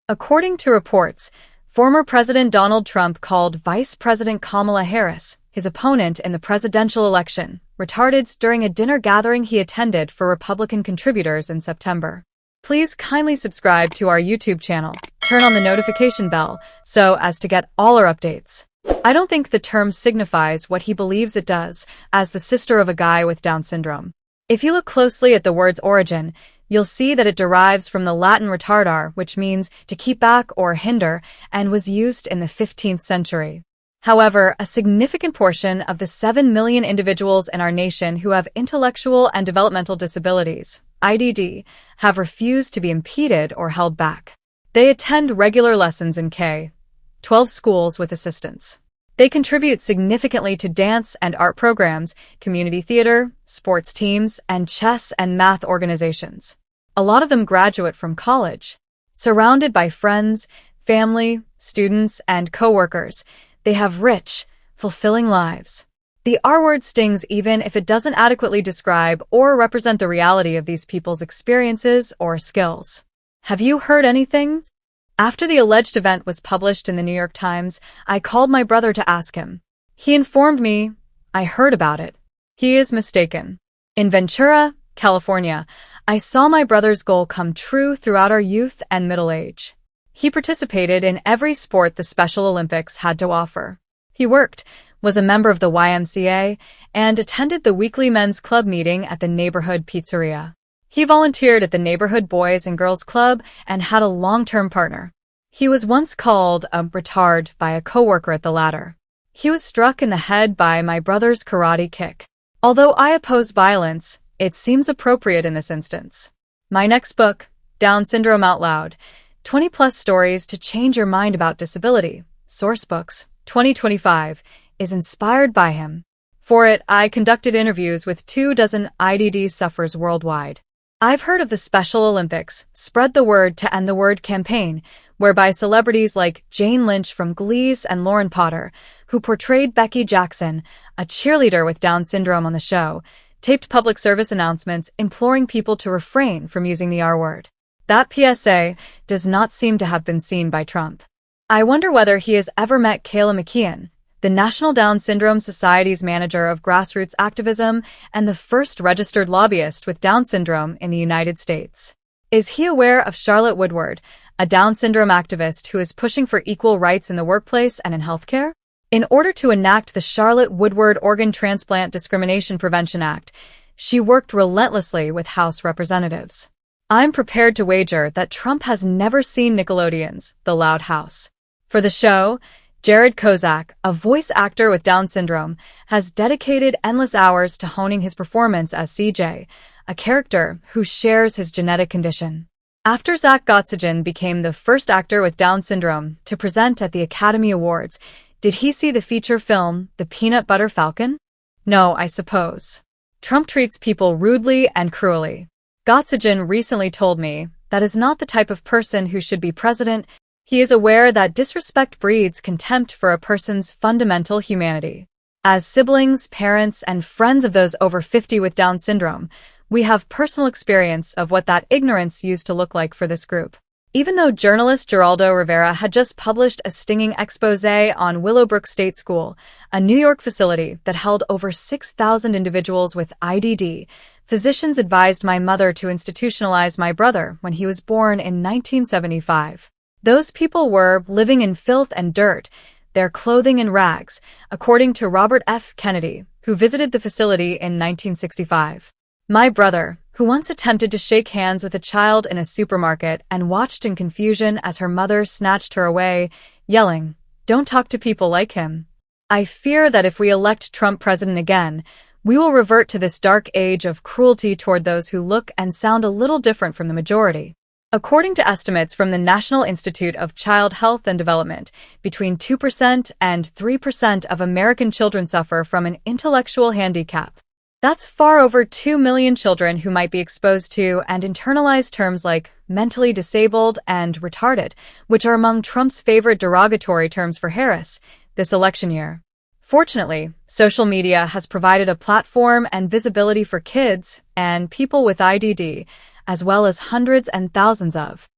According to reports, former President Donald Trump called Vice President Kamala Harris, his opponent in the presidential election, retarded during a dinner gathering he attended for Republican contributors in September. Please kindly subscribe to our YouTube channel, turn on the notification bell so as to get all our updates. I don't think the term signifies what he believes it does, as the sister of a guy with Down syndrome. If you look closely at the word's origin, you'll see that it derives from the Latin retardare, which means to keep back or hinder, and was used in the 15th century. However, a significant portion of the 7 million individuals in our nation who have intellectual and developmental disabilities, IDD, have refused to be impeded or held back. They attend regular lessons in K-12 schools with assistance. They contribute significantly to dance and art programs, community theater, sports teams, and chess and math organizations. A lot of them graduate from college. Surrounded by friends, family, students, and coworkers, they have rich, fulfilling lives. The R word stings even if it doesn't adequately describe or represent the reality of these people's experiences or skills. Have you heard anything? After the alleged event was published in the New York Times, I called my brother to ask him. He informed me, I heard about it. He is mistaken. In Ventura, California, I saw my brother's goal come true throughout our youth and middle age. He participated in every sport the Special Olympics had to offer. He worked, was a member of the YMCA, and attended the weekly men's club meeting at the neighborhood pizzeria. He volunteered at the neighborhood Boys and Girls Club and had a long-term partner. He was once called a retard by a coworker at the latter. He was struck in the head by my brother's karate kick. Although I oppose violence, it seems appropriate in this instance. My next book, Down Syndrome Out Loud, 20-plus stories to change your mind about disability, Sourcebooks, 2025, is inspired by him. For it, I conducted interviews with 24 IDD sufferers worldwide. I've heard of the Special Olympics Spread the Word to End the Word campaign, whereby celebrities like Jane Lynch from Glee's and Lauren Potter, who portrayed Becky Jackson, a cheerleader with Down syndrome on the show, taped public service announcements imploring people to refrain from using the R word. That PSA does not seem to have been seen by Trump. I wonder whether he has ever met Kayla McKeon, the National Down Syndrome Society's manager of grassroots activism and the first registered lobbyist with Down syndrome in the United States. Is he aware of Charlotte Woodward, a Down syndrome activist who is pushing for equal rights in the workplace and in healthcare? In order to enact the Charlotte Woodward Organ Transplant Discrimination Prevention Act, she worked relentlessly with House representatives. I'm prepared to wager that Trump has never seen Nickelodeon's The Loud House. For the show, Jared Kozak, a voice actor with Down syndrome, has dedicated endless hours to honing his performance as CJ, a character who shares his genetic condition. After Zach Gottsagen became the first actor with Down syndrome to present at the Academy Awards, did he see the feature film, The Peanut Butter Falcon? No, I suppose. Trump treats people rudely and cruelly. Gottsagen recently told me that is not the type of person who should be president. He is aware that disrespect breeds contempt for a person's fundamental humanity. As siblings, parents, and friends of those over 50 with Down syndrome, we have personal experience of what that ignorance used to look like for this group. Even though journalist Geraldo Rivera had just published a stinging expose on Willowbrook State School, a New York facility that held over 6,000 individuals with IDD, physicians advised my mother to institutionalize my brother when he was born in 1975. Those people were living in filth and dirt, their clothing in rags, according to Robert F. Kennedy, who visited the facility in 1965. My brother, who once attempted to shake hands with a child in a supermarket and watched in confusion as her mother snatched her away, yelling, "Don't talk to people like him." I fear that if we elect Trump president again, we will revert to this dark age of cruelty toward those who look and sound a little different from the majority. According to estimates from the National Institute of Child Health and Development, between 2% and 3% of American children suffer from an intellectual handicap. That's far over 2 million children who might be exposed to and internalize terms like mentally disabled and retarded, which are among Trump's favorite derogatory terms for Harris this election year. Fortunately, social media has provided a platform and visibility for kids and people with IDD, as well as hundreds and thousands of